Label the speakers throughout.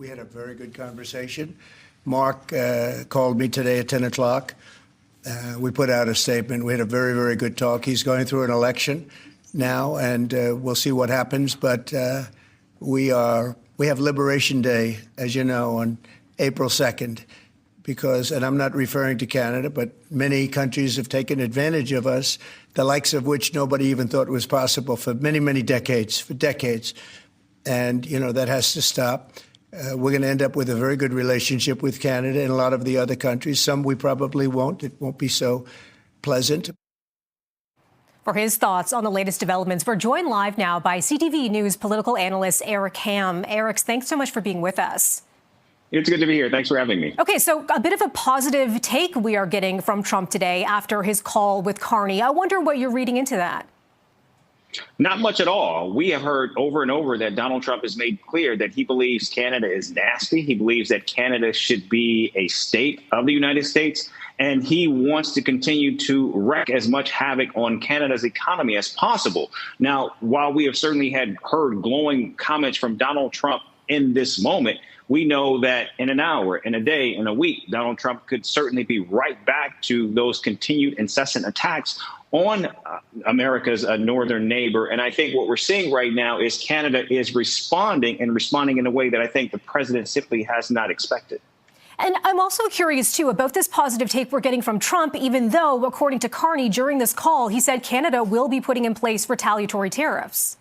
Speaker 1: We had a very good conversation. Mark called me today at 10 o'clock. We put out a statement. We had a very, very good talk. He's going through an election now, and we'll see what happens. But we have Liberation Day, as you know, on April 2nd, and I'm not referring to Canada, but many countries have taken advantage of us, the likes of which nobody even thought was possible for many, many decades, And, that has to stop. We're going to end up with a very good relationship with Canada and a lot of the other countries. Some we probably won't. It won't be so pleasant.
Speaker 2: For his thoughts on the latest developments, we're joined live now by CTV News political analyst Eric Ham. Eric, thanks so much for being with us.
Speaker 3: It's good to be here. Thanks for having me.
Speaker 2: Okay, so a bit of a positive take we are getting from Trump today after his call with Carney. I wonder what you're reading into that.
Speaker 3: Not much at all. We have heard over and over that Donald Trump has made clear that he believes Canada is nasty. He believes that Canada should be a state of the United States. And he wants to continue to wreak as much havoc on Canada's economy as possible. Now, while we have certainly heard glowing comments from Donald Trump in this moment, we know that in an hour, in a day, in a week, Donald Trump could certainly be right back to those continued incessant attacks on America's northern neighbor. And I think what we're seeing right now is Canada is responding in a way that I think the president simply has not expected.
Speaker 2: And I'm also curious, too, about this positive take we're getting from Trump, even though, according to Carney, during this call, he said Canada will be putting in place retaliatory tariffs.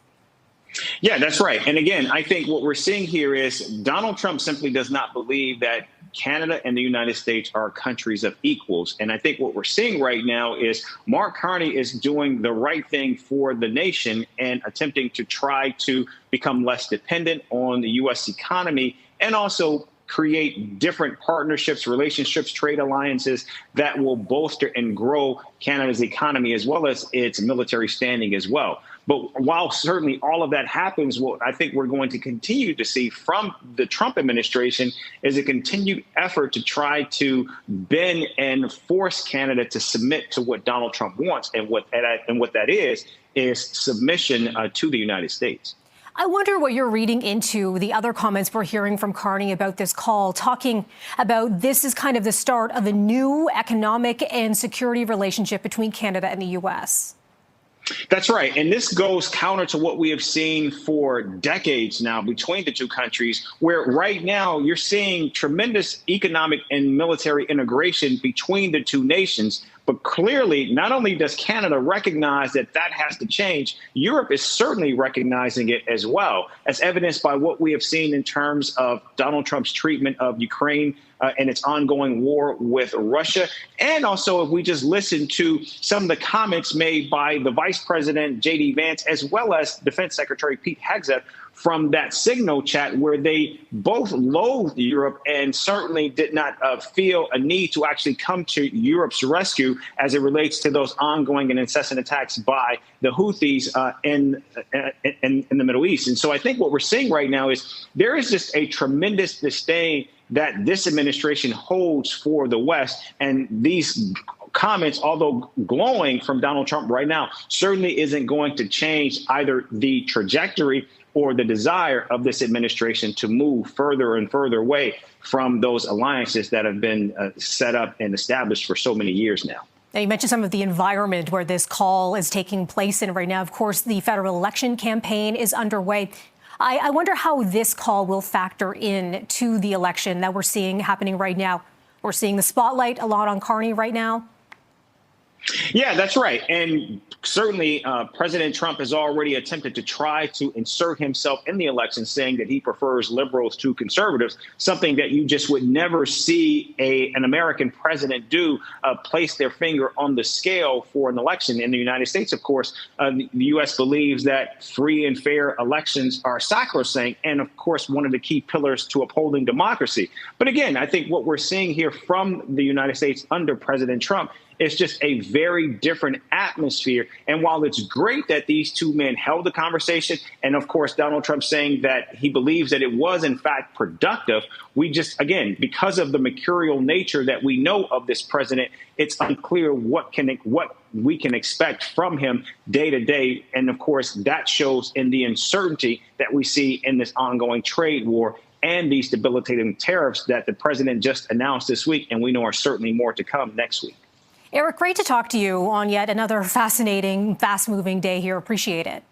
Speaker 3: Yeah, that's right. And again, I think what we're seeing here is Donald Trump simply does not believe that Canada and the United States are countries of equals. And I think what we're seeing right now is Mark Carney is doing the right thing for the nation and attempting to try to become less dependent on the U.S. economy and also create different partnerships, relationships, trade alliances that will bolster and grow Canada's economy as well as its military standing as well. But while certainly all of that happens, what I think we're going to continue to see from the Trump administration is a continued effort to try to bend and force Canada to submit to what Donald Trump wants. And what that is submission to the United States.
Speaker 2: I wonder what you're reading into the other comments we're hearing from Carney about this call, talking about this is kind of the start of a new economic and security relationship between Canada and the U.S.
Speaker 3: That's right. And this goes counter to what we have seen for decades now between the two countries, where right now you're seeing tremendous economic and military integration between the two nations. But clearly, not only does Canada recognize that has to change, Europe is certainly recognizing it as well, as evidenced by what we have seen in terms of Donald Trump's treatment of Ukraine and its ongoing war with Russia. And also, if we just listen to some of the comments made by the Vice President, J.D. Vance, as well as Defense Secretary Pete Hegseth, from that Signal chat where they both loathed Europe and certainly did not feel a need to actually come to Europe's rescue as it relates to those ongoing and incessant attacks by the Houthis in the Middle East. And so I think what we're seeing right now is there is just a tremendous disdain that this administration holds for the West. And these comments, although glowing from Donald Trump right now, certainly isn't going to change either the trajectory or the desire of this administration to move further and further away from those alliances that have been set up and established for so many years now.
Speaker 2: Now, you mentioned some of the environment where this call is taking place in right now. Of course, the federal election campaign is underway. I wonder how this call will factor in to the election that we're seeing happening right now. We're seeing the spotlight a lot on Carney right now.
Speaker 3: Yeah, that's right. And certainly President Trump has already attempted to try to insert himself in the election, saying that he prefers liberals to conservatives, something that you just would never see an American president do, place their finger on the scale for an election. In the United States, of course, the U.S. believes that free and fair elections are sacrosanct and, of course, one of the key pillars to upholding democracy. But again, I think what we're seeing here from the United States under President Trump is just a very different atmosphere. And while it's great that these two men held the conversation, and of course, Donald Trump saying that he believes that it was, in fact, productive, we just, again, because of the mercurial nature that we know of this president, it's unclear what we can expect from him day to day. And of course, that shows in the uncertainty that we see in this ongoing trade war and these debilitating tariffs that the president just announced this week, and we know are certainly more to come next week.
Speaker 2: Eric, great to talk to you on yet another fascinating, fast-moving day here. Appreciate it.